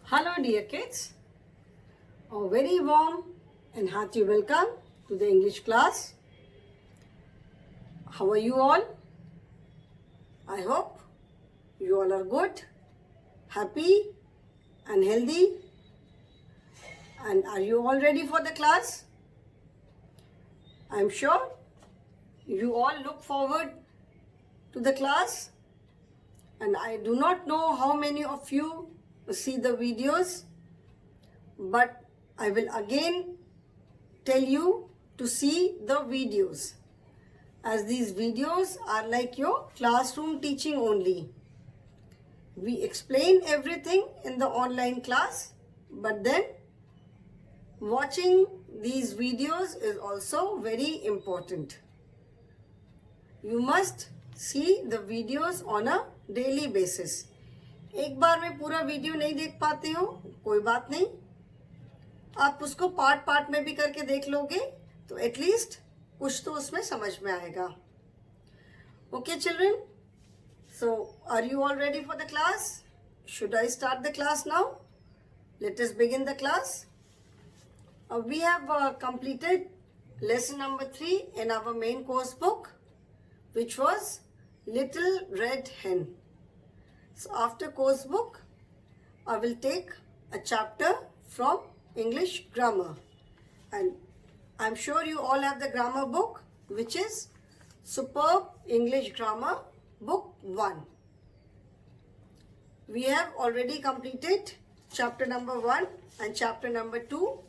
Hello dear kids, a very warm and hearty welcome to the English class. How are you all? I hope you all are good, happy and healthy. And are you all ready for the class? I'm sure you all look forward to the class, and I do not know how many of you see the videos, but I will again tell you to see the videos, as these videos are like your classroom teaching only. We explain everything in the online class, but then watching these videos is also very important. You must see the videos on a daily basis. एक बार में पूरा video नहीं देख पाते हो, कोई बात नहीं, आप उसको पार्ट में भी करके देख लोगे तो एटलीस्ट कुछ तो उसमें समझ में आएगा. Okay children, so are you all ready for the class? Should I start the class now? Let us begin the class. We have completed lesson number 3 in our main course book, which was Little Red Hen. So after course book, I will take a chapter from English grammar, and I'm sure you all have the grammar book, which is Superb English Grammar Book 1. We have already completed chapter number 1 and chapter number 2.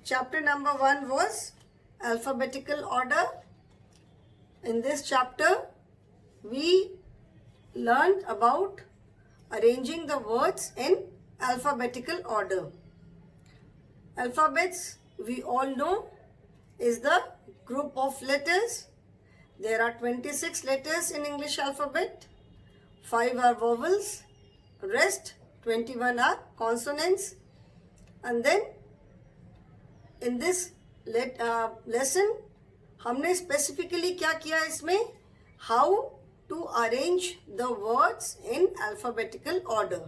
Chapter number 1 was alphabetical order. In this chapter, we learned about arranging the words in alphabetical order. Alphabets, we all know, is the group of letters. There are 26 letters in English alphabet. 5 are vowels, rest 21 are consonants. And then in this lesson, हमने specifically क्या किया इसमें? How to arrange the words in alphabetical order.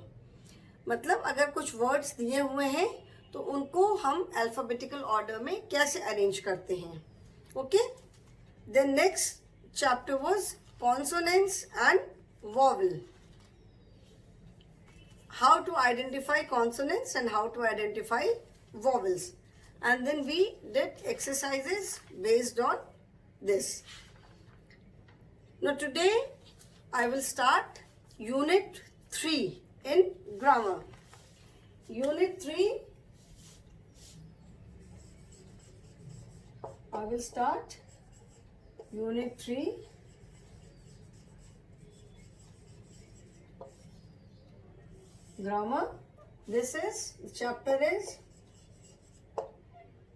मतलब अगर कुछ words दिए हुए हैं तो उनको हम alphabetical order में कैसे arrange करते हैं. Okay? Then next chapter was consonants and vowel. How to identify consonants and how to identify vowels. And then we did exercises based on this. Now today I will start Unit 3 in grammar. Unit 3, I will start Unit 3. Grammar. This is, the chapter is,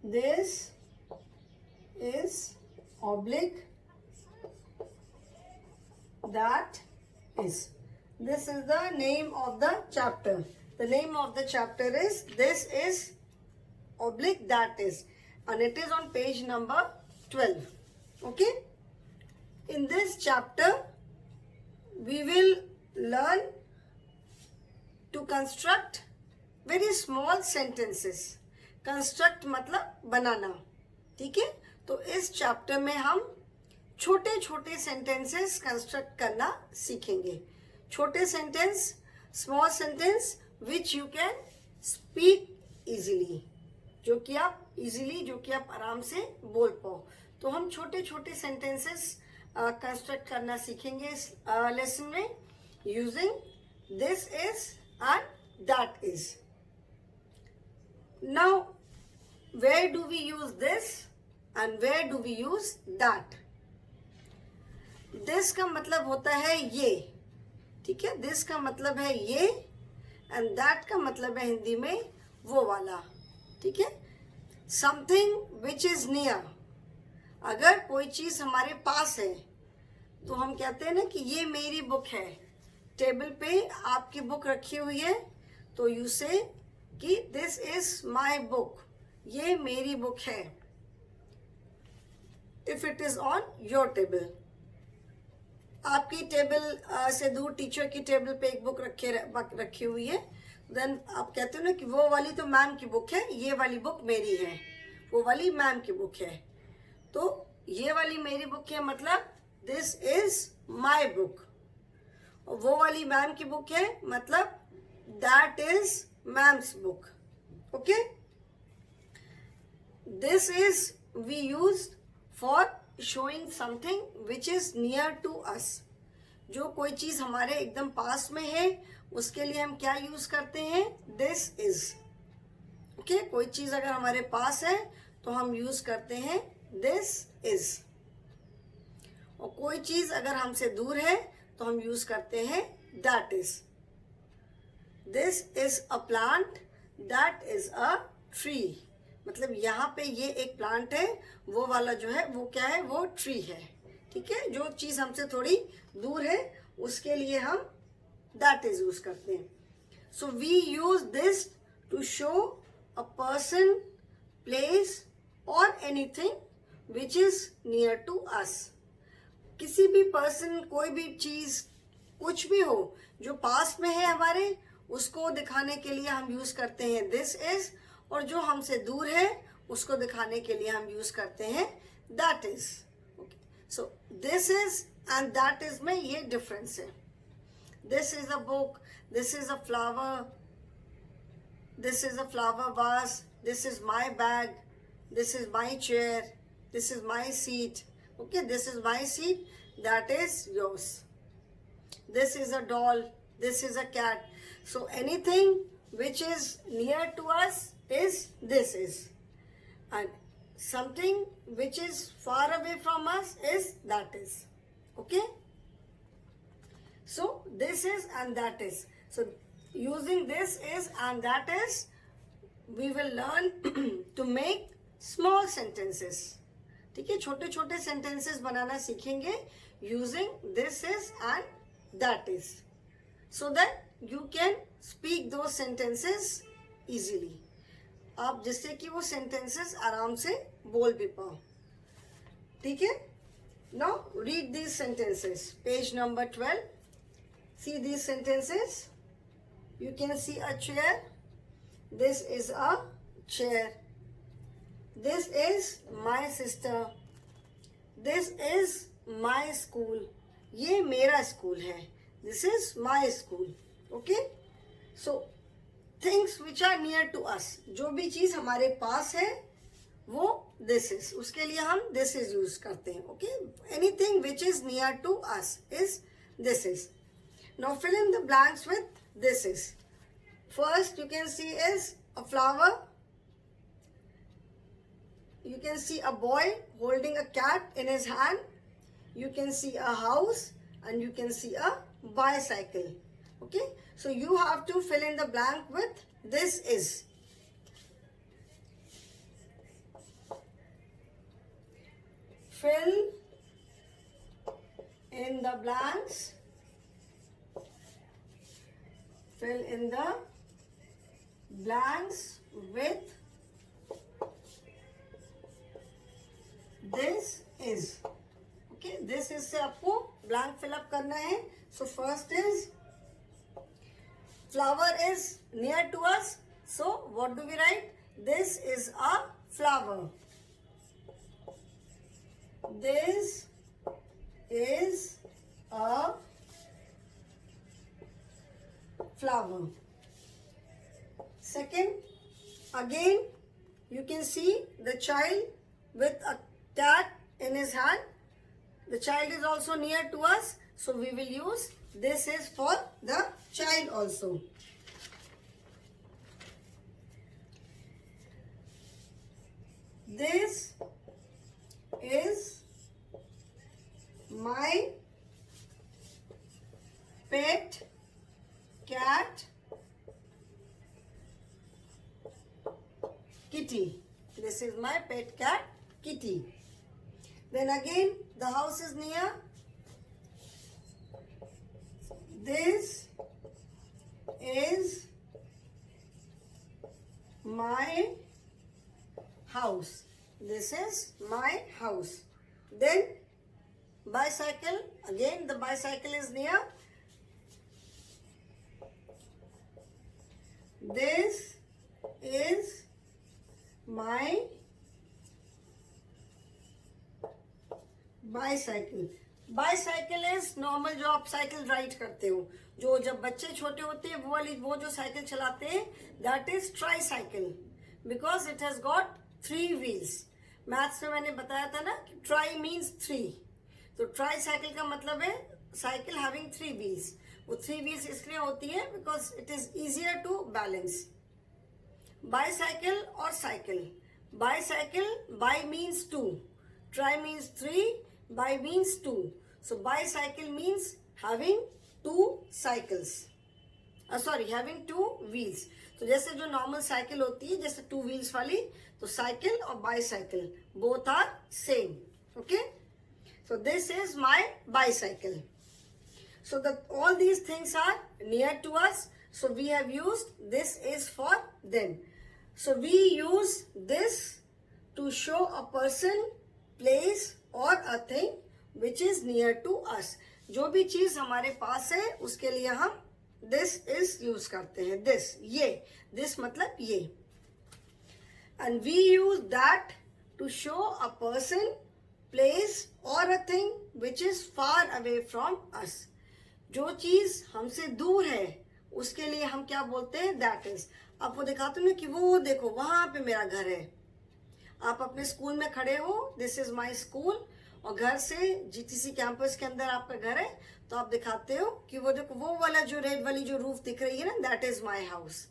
this is oblique, that is. This is the name of the chapter. The name of the chapter is This is oblique, that is. And it is on page number 12. Okay? In this chapter, we will learn to construct very small sentences. Construct मतलब बनाना. ठीक है? तो इस chapter में हम छोटे छोटे sentences construct करना सीखेंगे. छोटे sentence, small sentence which you can speak easily. जो कि आप easily, जो कि आप आराम से बोल पाओ. तो हम छोटे छोटे sentences construct करना सीखेंगे इस lesson में using this is and that is. Now, where do we use this and where do we use that? This का मतलब होता है ये, ठीक है? This का मतलब है ये and that का मतलब है हिंदी में वो वाला, ठीक है? Something which is near. अगर कोई चीज़ हमारे पास है तो हम कहते हैं ना कि ये मेरी बुक है. टेबल पे आपकी बुक रखी हुई है तो यू से कि दिस इज माई बुक, ये मेरी बुक है. If it is on your table, आपकी टेबल से दूर टीचर की टेबल पे एक बुक रखी हुई है देन आप कहते हो ना कि वो वाली तो मैम की बुक है, ये वाली बुक मेरी है, वो वाली मैम की बुक है। तो ये वाली मेरी बुक है मतलब दिस इज माई बुक, और वो वाली मैम की बुक है मतलब that is ma'am's book. Okay, this is we use for showing something which is near to us. जो कोई चीज हमारे एकदम पास में है उसके लिए हम क्या यूज करते हैं, दिस इज। ओके, कोई चीज अगर हमारे पास है तो हम यूज करते हैं दिस इज, और कोई चीज अगर हमसे दूर है तो हम यूज करते हैं that is. This is a plant, that is a tree. मतलब यहाँ पे ये एक प्लांट है, वो वाला जो है वो क्या है, वो ट्री है। ठीक है, जो चीज हमसे थोड़ी दूर है उसके लिए हम दैट इज यूज करते हैं। So we use this to show a person, place और anything which is near to us. किसी भी पर्सन, कोई भी चीज, कुछ भी हो जो पास में है हमारे, उसको दिखाने के लिए हम यूज करते हैं दिस इज, और जो हमसे दूर है उसको दिखाने के लिए हम यूज करते हैं that is. So this is and that is में ये डिफरेंस है। This is a book, this is a flower, this is a flower vase, this is my bag, this is my chair, this is my seat. Okay, this is my seat, that is yours. This is a doll, this is a cat. So anything which is near to us is this is, and something which is far away from us is that is. Okay, so this is and that is. So using this is and that is, we will learn to make small sentences. ठीक है, छोटे छोटे sentences बनाना सीखेंगे using this is and that is, so that you can speak दो sentences easily, आप जिससे कि वो सेंटेंसेस आराम से बोल भी पाओ। ठीक है, now read these sentences, page number 12। See these sentences, you can C a chair, this is a chair. This is my sister. This is my school. ये मेरा स्कूल है. This is my school. Okay? So things which are near to us, जो भी चीज हमारे पास है वो this is, उसके लिए हम this is यूज करते हैं. Okay? Anything which is near to us is this is. Now fill in the blanks with this is. First you can see is a flower. You can see a boy holding a cat in his hand. You can see a house and you can see a bicycle. Okay, so you have to fill in the blank with this is. Fill in the blanks. Fill in the blanks with this is. Okay, this is से आपको blank fill up करना है. So first is flower is near to us. So what do we write? This is a flower. This is a flower. Second, again you can see the child with a cat in his hand. The child is also near to us, so we will use this is for the child also. This is my pet cat Kitty. This is my pet cat Kitty. Then again the house is near. This is my house. This is my house. Then bicycle, again the bicycle is near. this is my bicycle. Bicycle is normal जो आप cycle ride करते हो, जो जब बच्चे छोटे होते हैं वो वाली, वो जो साइकिल चलाते हैं, that is try cycle, because it has got 3 wheels. Maths में मैंने बताया था ना कि ट्राई मीन्स 3, तो ट्राई साइकिल का मतलब है साइकिल हैविंग 3 व्हील्स. वो 3 व्हील्स इसलिए होती है because it is easier to balance. Bicycle और cycle. Bicycle, bi means 2, try means 3, bi means 2. So bicycle means having 2 cycles. Having 2 wheels. तो जैसे जो नॉर्मल साइकिल होती है, जैसे 2 व्हील्स वाली, तो साइकिल और bicycle both are same. Okay, so this is my bicycle. So all these things are near to us, so we have used this is for them. So we use this to show a person, place or a thing which is near to us. जो भी चीज हमारे पास है उसके लिए हम this is use करते हैं. this, ये, this मतलब ये. And we use that to show a person, place or a thing which is far away from us. जो चीज हमसे दूर है उसके लिए हम क्या बोलते हैं, that is. आपको दिखाते हैं कि वो देखो वहां पे मेरा घर है. आप अपने स्कूल में खड़े हो, दिस इज माई स्कूल, और घर से जीटीसी कैंपस के अंदर आपका घर है, तो आप दिखाते हो कि वो देखो वो वाला जो रेड वाली जो रूफ दिख रही है ना, दैट इज माई हाउस,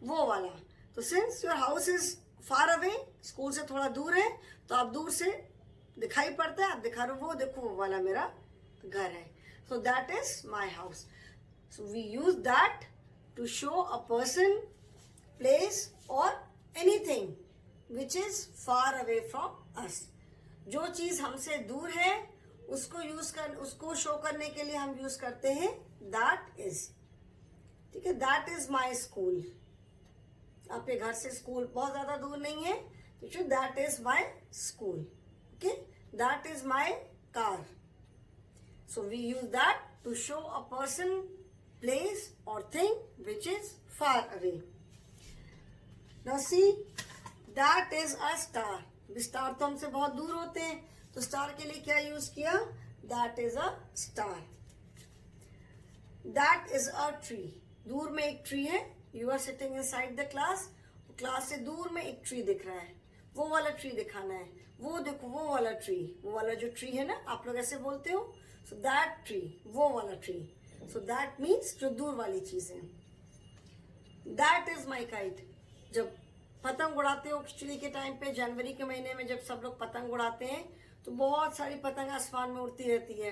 वो वाला. तो since your house is far away, school से थोड़ा दूर है, तो आप दूर से दिखाई पड़ता है, आप दिखा रहे हो वो देखो वो वाला मेरा घर है. So that is my house. So we use that to show a person, place और anything which is far away from us. जो चीज हमसे दूर है उसको शो करने के लिए हम यूज करते हैं that is. ठीक है, that is my school. आपके घर से स्कूल बहुत ज्यादा दूर नहीं है, तो that is my school. Okay, that is my car. So we use that to show a person, place or thing which is far away. Now see, that is a star. Star तो हमसे बहुत दूर होते हैं, तो star के लिए क्या यूज किया, that is a star. That is a tree. दूर में एक ट्री है, you are sitting inside the class, class से दूर में एक ट्री दिख रहा है, वो वाला ट्री दिखाना है. वो देखो वो वाला ट्री, वो वाला जो ट्री है ना, आप लोग ऐसे बोलते हो, सो दैट ट्री, वो वाला ट्री. सो दैट मीन्स जो दूर वाली चीज है. That is my kite. जब पतंग उड़ाते हो खिचड़ी के टाइम पे, जनवरी के महीने में जब सब लोग पतंग उड़ाते हैं, तो बहुत सारी पतंग आसमान में उड़ती रहती है.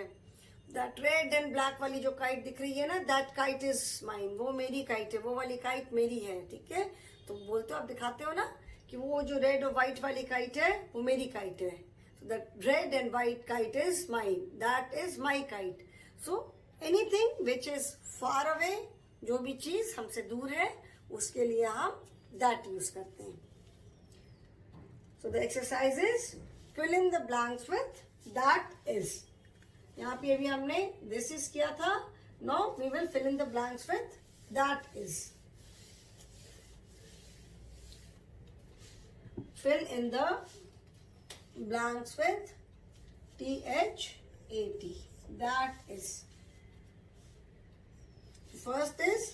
दैट रेड एंड ब्लैक वाली जो काइट दिख रही है ना, दैट काइट इज माइन, वो मेरी काइट है, वो वाली काइट मेरी है. ठीक है, तो बोलते हो, आप दिखाते हो ना कि वो जो रेड और व्हाइट वाली काइट है वो मेरी काइट है. So that red and white kite is mine. That is my kite. So anything which is far away, जो भी चीज हमसे दूर है उसके लिए हम that यूज करते हैं. So the exercise is fill in the blanks with that is. यहाँ पे अभी हमने this is किया था. Now we will fill in the blanks with that is. Fill in the blanks with THAT. That is. First is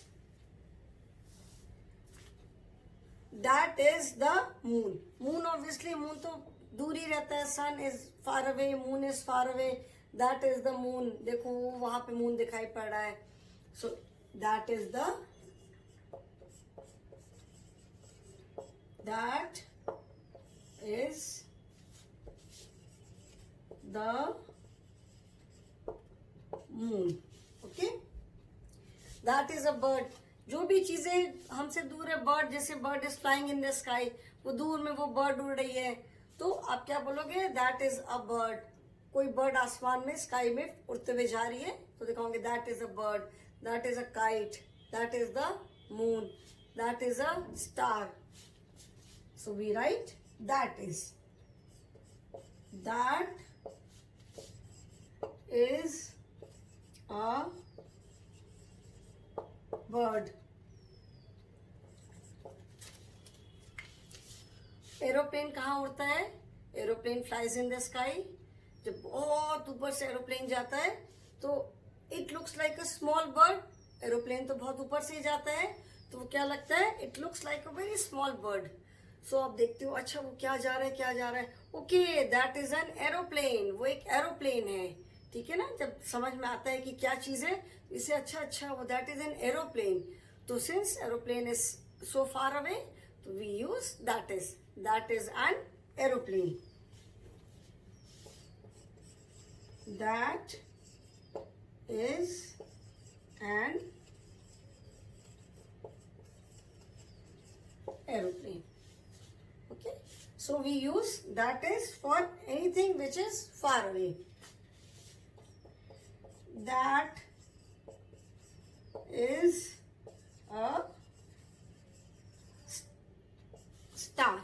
that is the moon. Moon obviously, moon तो दूर ही रहता है. Sun is far away, moon is far away. That is the moon. देखो वहां पे moon दिखाई पड़ रहा है. So that is the, that is the moon. Okay, that is a bird. जो भी चीजें हमसे दूर है, बर्ड, जैसे bird is flying in the sky, वो दूर में वो बर्ड उड़ रही है, तो आप क्या बोलोगे, दैट इज अ बर्ड. कोई बर्ड आसमान में स्काई में उड़ते हुए जा रही है, तो दिखाओगे that is a bird, that is a kite, that is the moon, that is a star. So we write that is. That is a bird. Aeroplane कहाँ उड़ता है? Aeroplane flies in the sky. जब बहुत ऊपर से aeroplane जाता है तो it looks like a small bird. Aeroplane तो बहुत ऊपर से ही जाता है तो वो क्या लगता है? It looks like a very small bird. So आप देखते हो अच्छा वो क्या जा रहा है, क्या जा रहा है. Okay, that is an aeroplane. वो एक एरोप्लेन है. ठीक है ना. जब समझ में आता है कि क्या चीज है, इसे अच्छा वो दैट इज एन एरोप्लेन. तो since aeroplane is so far away, तो we use that is an aeroplane. That is an aeroplane. Okay, so we use that is for anything which is far away. That is a star.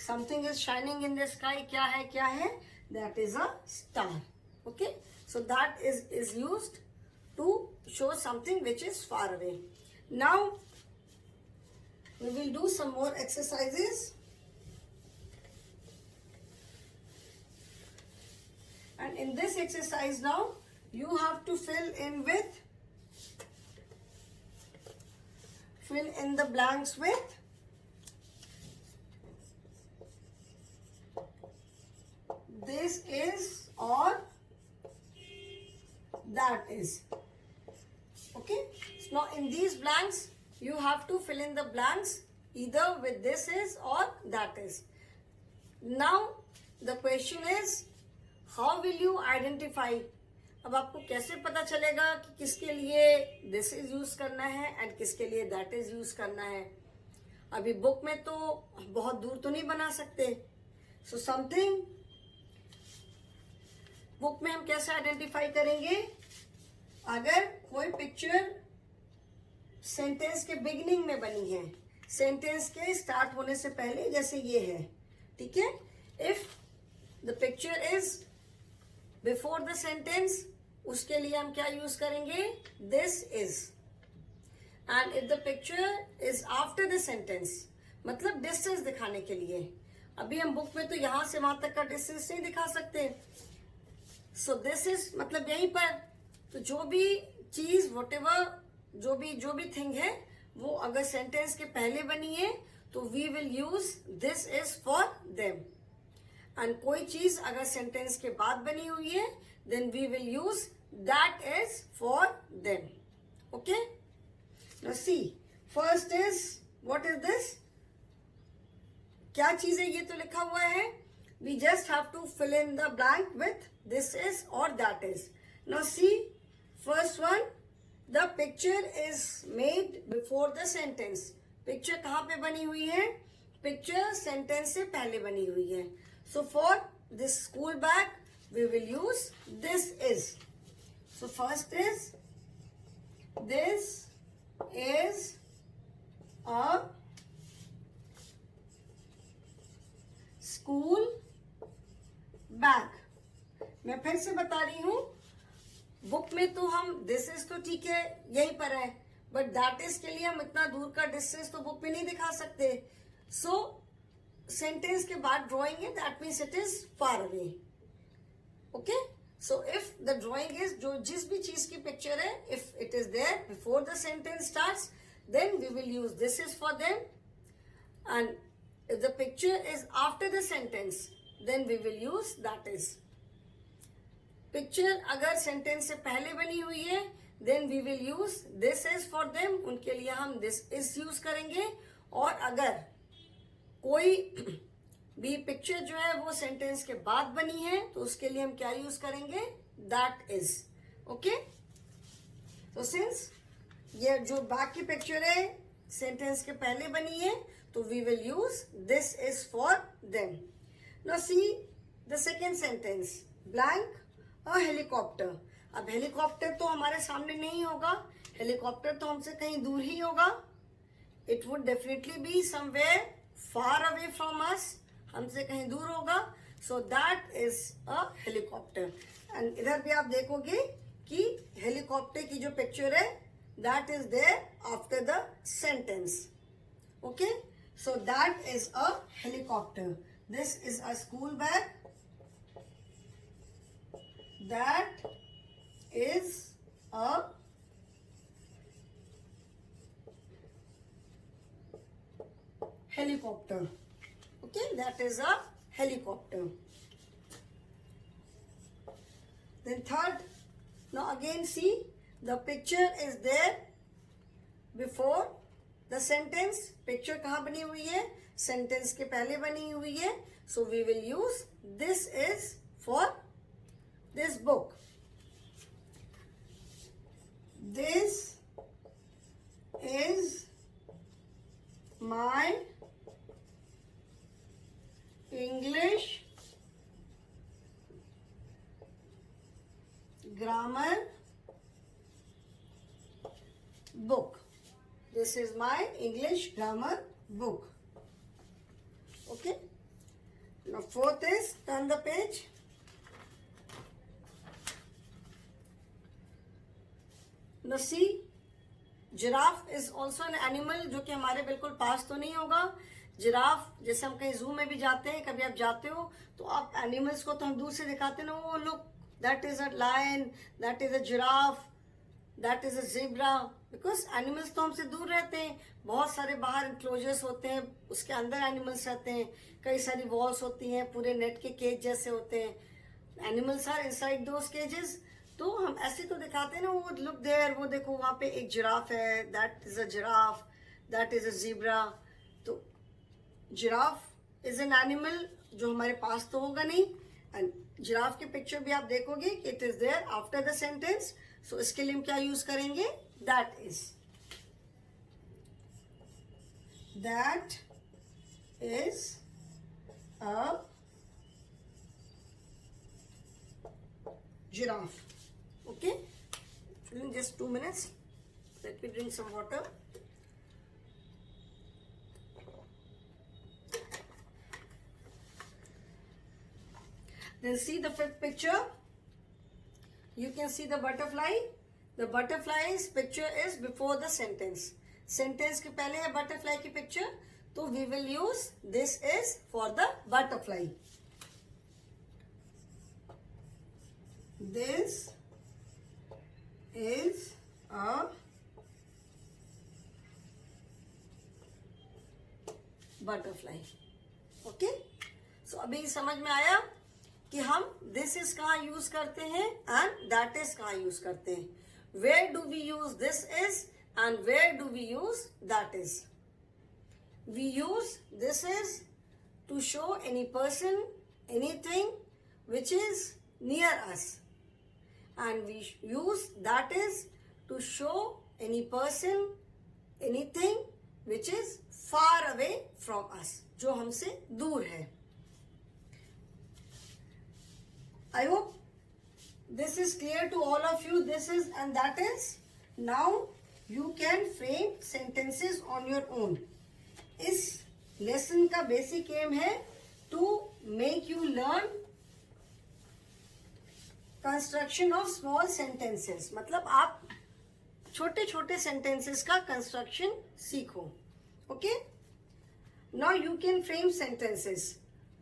Something is shining in the sky. क्या है? That is a star. Okay, so that is used to show something which is far away. Now we will do some more exercises, and in this exercise now you have to fill in the blanks with this is or that is. Okay, so now in these blanks you have to fill in the blanks either with this is or that is. Now the question is, how will you identify? अब आपको कैसे पता चलेगा कि किसके लिए this is use करना है एंड किसके लिए that is यूज करना है? अभी बुक में तो बहुत दूर तो नहीं बना सकते. So something बुक में हम कैसे आइडेंटिफाई करेंगे? अगर कोई पिक्चर सेंटेंस के बिगिनिंग में बनी है, सेंटेंस के स्टार्ट होने से पहले, जैसे ये है. ठीक है. If the picture is before the sentence, उसके लिए हम क्या यूज करेंगे? This is. And if the picture is after the sentence, मतलब डिस्टेंस दिखाने के लिए. अभी हम बुक में तो यहां से वहां तक का डिस्टेंस नहीं दिखा सकते. सो दिस इज मतलब यहीं पर. तो जो भी चीज व्हाटएवर जो भी थिंग है वो अगर सेंटेंस के पहले बनी है तो we will use this is for them. And कोई चीज अगर सेंटेंस के बाद बनी हुई है then we will use that is for them. Okay, now see, first is what is this? क्या चीज है? ये तो लिखा हुआ है. We just have to fill in the blank with this is or that is. Now see, first one, the picture is made before the sentence. Picture कहाँ पे बनी हुई है? Picture sentence से पहले बनी हुई है. So for this school bag, we will use this is. So first is, this is a school bag. मैं फिर से बता रही हूं, बुक में तो हम दिस इज तो ठीक है यहीं पर है, बट दैट इज के लिए हम इतना दूर का डिस्टेंस तो बुक में नहीं दिखा सकते. सो सेंटेंस के बाद ड्रॉइंग है, that means it is far away. Okay, so if the drawing is, जो जिस भी चीज की पिक्चर है, if it is there before the sentence starts, then we will use this is for them. And if the picture is after the sentence, then we will use that is. Picture अगर sentence से पहले बनी हुई है then we will use this is for them. उनके लिए हम this is use करेंगे. और अगर कोई भी picture जो है वो sentence के बाद बनी है तो उसके लिए हम क्या use करेंगे? that is. Okay? So since ये जो back की picture है sentence के पहले बनी है तो we will use this is for them. Now see the second sentence, blank a helicopter. अब हेलीकॉप्टर तो हमारे सामने नहीं होगा, हेलीकॉप्टर तो हमसे कहीं दूर ही होगा. It would definitely be somewhere far away from us, हमसे कहीं दूर होगा. So that is a helicopter. And इधर भी आप देखोगे कि हेलीकॉप्टर की जो पिक्चर है that is there after the sentence. Okay? So that is a helicopter. This is a school bag. That is a helicopter. Okay, that is a helicopter. Then third, now again see, the picture is there before the sentence. Picture कहाँ बनी हुई है? Sentence के पहले बनी हुई है. So we will use this is for this book. This is my English grammar book. This is my English grammar book. Okay. Now fourth is, turn the page. Now see, giraffe is also an animal, जो कि हमारे बिल्कुल पास तो नहीं होगा. Giraffe जैसे हम कहीं जू में भी जाते हैं, कभी आप जाते हो तो आप एनिमल्स को तो हम दूर से दिखाते ना, वो look that is a lion, that is a giraffe, that is a zebra. Because animals तो हमसे दूर रहते हैं. बहुत सारे बाहर इंक्लोजर्स होते हैं, उसके अंदर एनिमल्स रहते हैं. कई सारी वॉल्स होती हैं, पूरे नेट के केज जैसे होते हैं. Animals are inside those cages. तो हम ऐसे तो दिखाते हैं ना, वो लुक देयर, वो देखो वहाँ पे एक जिराफ है, that is a giraffe, that is a zebra. तो जिराफ इज एन एनिमल जो हमारे पास तो होगा नहीं. एंड जिराफ की पिक्चर भी आप देखोगे कि it is there after the sentence. So इसके लिए हम क्या यूज करेंगे? That is. That is a giraffe. Okay, in just 2 minutes, let me drink some water. Then see the fifth picture. You can see the butterfly. The butterfly's picture is before the sentence. Sentence के पहले है butterfly की picture, तो we will use this is for the butterfly. This is a butterfly. Okay? So अभी समझ में आया कि हम this is कहाँ यूज करते हैं and that is कहाँ यूज करते हैं. Where do we use this is and where do we use that is? We use this is to show any person, anything which is near us. And we use that is to show any person, anything which is far away from us, जो हमसे दूर है. I hope this is clear to all of you. This is and that is. Now you can frame sentences on your own. इस lesson का basic M है to make you learn construction of small sentences. मतलब आप छोटे छोटे sentences का construction सीखो. Okay, now you can frame sentences.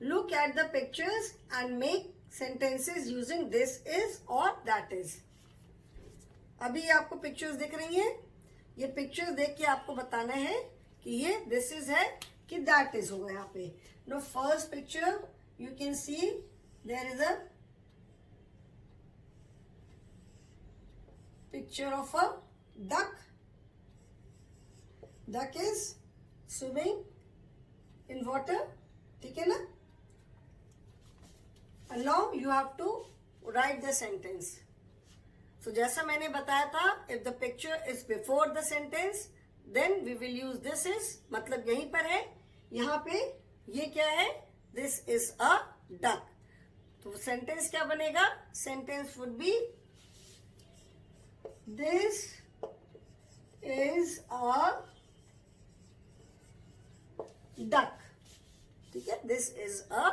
Look at the pictures and make sentences using this is और दैट इज. अभी आपको पिक्चर्स दिख रही हैं. ये पिक्चर्स देख के आपको बताना है कि ये दिस इज है कि दैट इज होगा. यहाँ पे no first picture you can see there is a picture of a duck. Duck is swimming in water. ठीक है ना? And now you have to write the sentence. So जैसा मैंने बताया था, if the picture is before the sentence, then we will use this is. मतलब यहीं पर है. यहाँ पे ये क्या है? This is a duck. तो sentence क्या बनेगा? Sentence would be this is a duck. ठीक है? This is a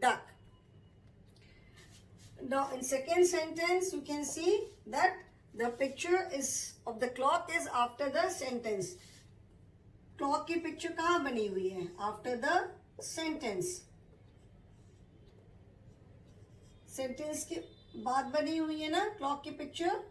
duck. Now in second sentence you can see that the picture is of the clock is after the sentence. Clock की picture कहाँ बनी हुई है? After the sentence, sentence के बाद बनी हुई है ना क्लॉक की picture.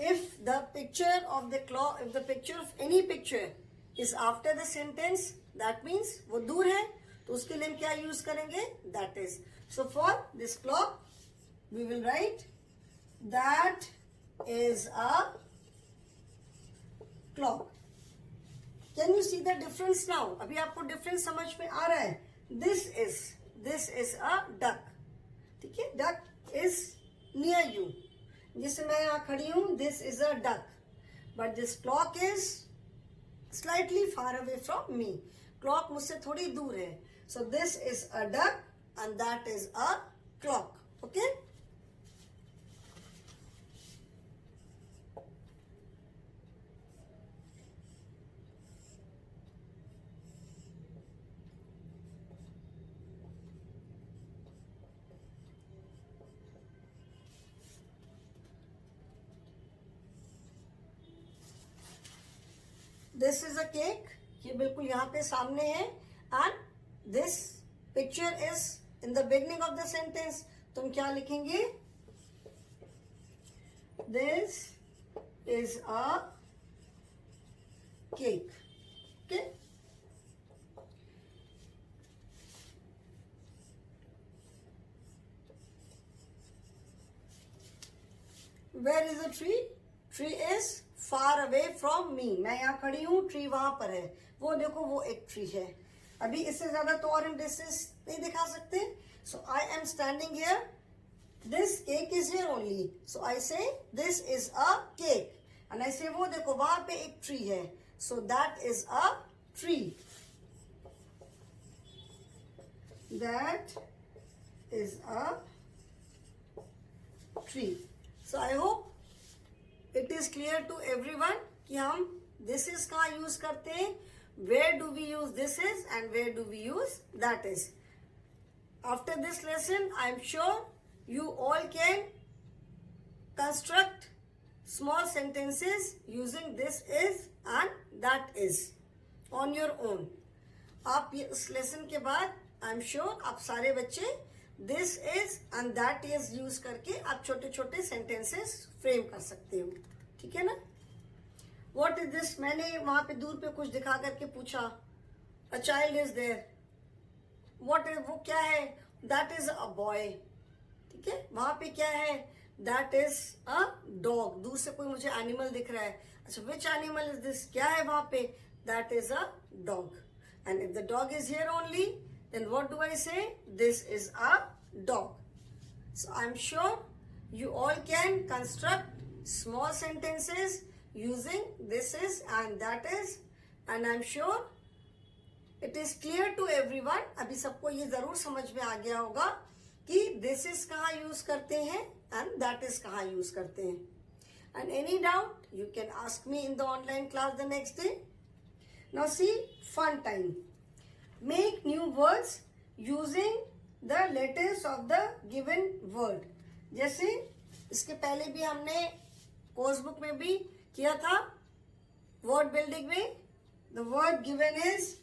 If the picture of the clock, if the picture of any picture is after the sentence, that means वो दूर है, तो उसके लिए हम क्या यूज करेंगे? That is. So for this clock, we will write that is a clock. Can you see the difference now? अभी आपको difference समझ में आ रहा है? This is a duck. ठीक है? Duck is near you. जिससे मैं यहाँ खड़ी हूँ, this is a duck, but this clock is slightly far away from me. Clock मुझसे थोड़ी दूर है. So this is a duck and that is a clock. Okay? This is a cake. ये बिल्कुल यहाँ पे सामने है. And this picture is in the beginning of the sentence. तुम क्या लिखेंगे? This is a cake. Okay? Where is the tree? Tree is far away from me. मैं यहाँ खड़ी हूँ, ट्री वहां पर है. वो देखो, वो एक ट्री है. अभी इससे ज्यादा तो और हम डिस्टेंस नहीं दिखा सकते. So I am standing here. This cake is here only. So I say this is a cake. And I say वो देखो वहां पे एक ट्री है. So that is a tree. That is a tree. So I hope it is clear to everyone कि हम this is कहाँ use करते हैं, where do we use this is and where do we use that is. After this lesson, I am sure you all can construct small sentences using this is and that is on your own. आप ये इस lesson के बाद I am sure आप सारे बच्चे this is and that is use करके आप छोटे छोटे सेंटेंसेस फ्रेम कर सकते हो. ठीक है ना? What is this? मैंने वहां पे दूर पे कुछ दिखा करके पूछा. A child is there. What is, वो क्या है? That is a boy. ठीक है? वहां पे क्या है? That is a dog. दूर से कोई मुझे एनिमल दिख रहा है. अच्छा, which animal is this? क्या है वहां पे? That is a dog. And if the dog is here only, then what do I say? This is a dog. So I'm sure you all can construct small sentences using this is and that is, and I'm sure it is clear to everyone. अभी सबको ये जरूर समझ में आ गया होगा कि this is कहाँ यूज करते हैं and that is कहाँ यूज करते हैं. And any doubt you can ask me in the online class the next day. Now see, fun time. Make new words using the letters of the given word. जैसे इसके पहले भी हमने course book में भी किया था. वर्ड बिल्डिंग में the word given is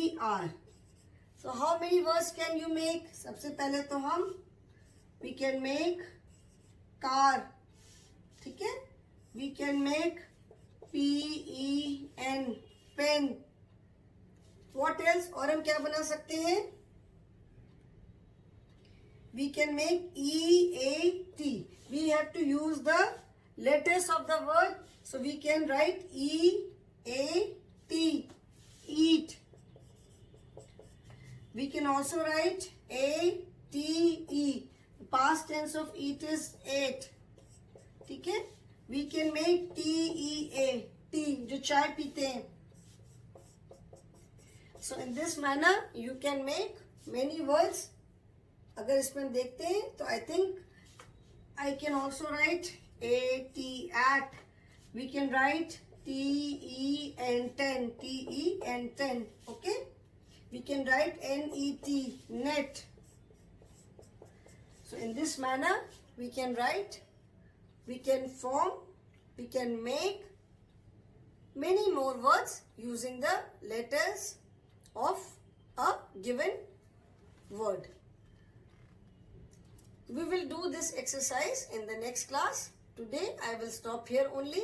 CARPENTER. So how many words can you make? सबसे पहले तो हम we can make car. ठीक है? We can make PEN, pen. What else? और हम क्या बना सकते हैं? We can make EAT. We have to use the letters of the word. So we can write EAT. Eat. We can also write ATE. Past tense of eat is ate. ठीक है? We can make TEA. tea, जो चाय पीते हैं. So in this manner you can make many words. अगर इसमें देखते हैं तो I think I can also write A-T, at. We can write T-E-N, 10, T-E-N, 10, okay? We can write N-E-T, net. So in this manner, we can write, we can form, we can make many more words using the letters of a given word. We will do this exercise in the next class. Today I will stop here only,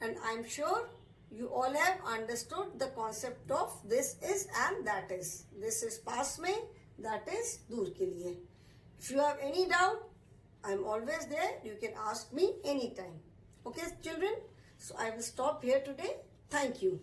and I am sure you all have understood the concept of this is and that is. This is pass mein, that is dur ke liye. If you have any doubt, I am always there. You can ask me anytime. Okay, children? So I will stop here today. Thank you.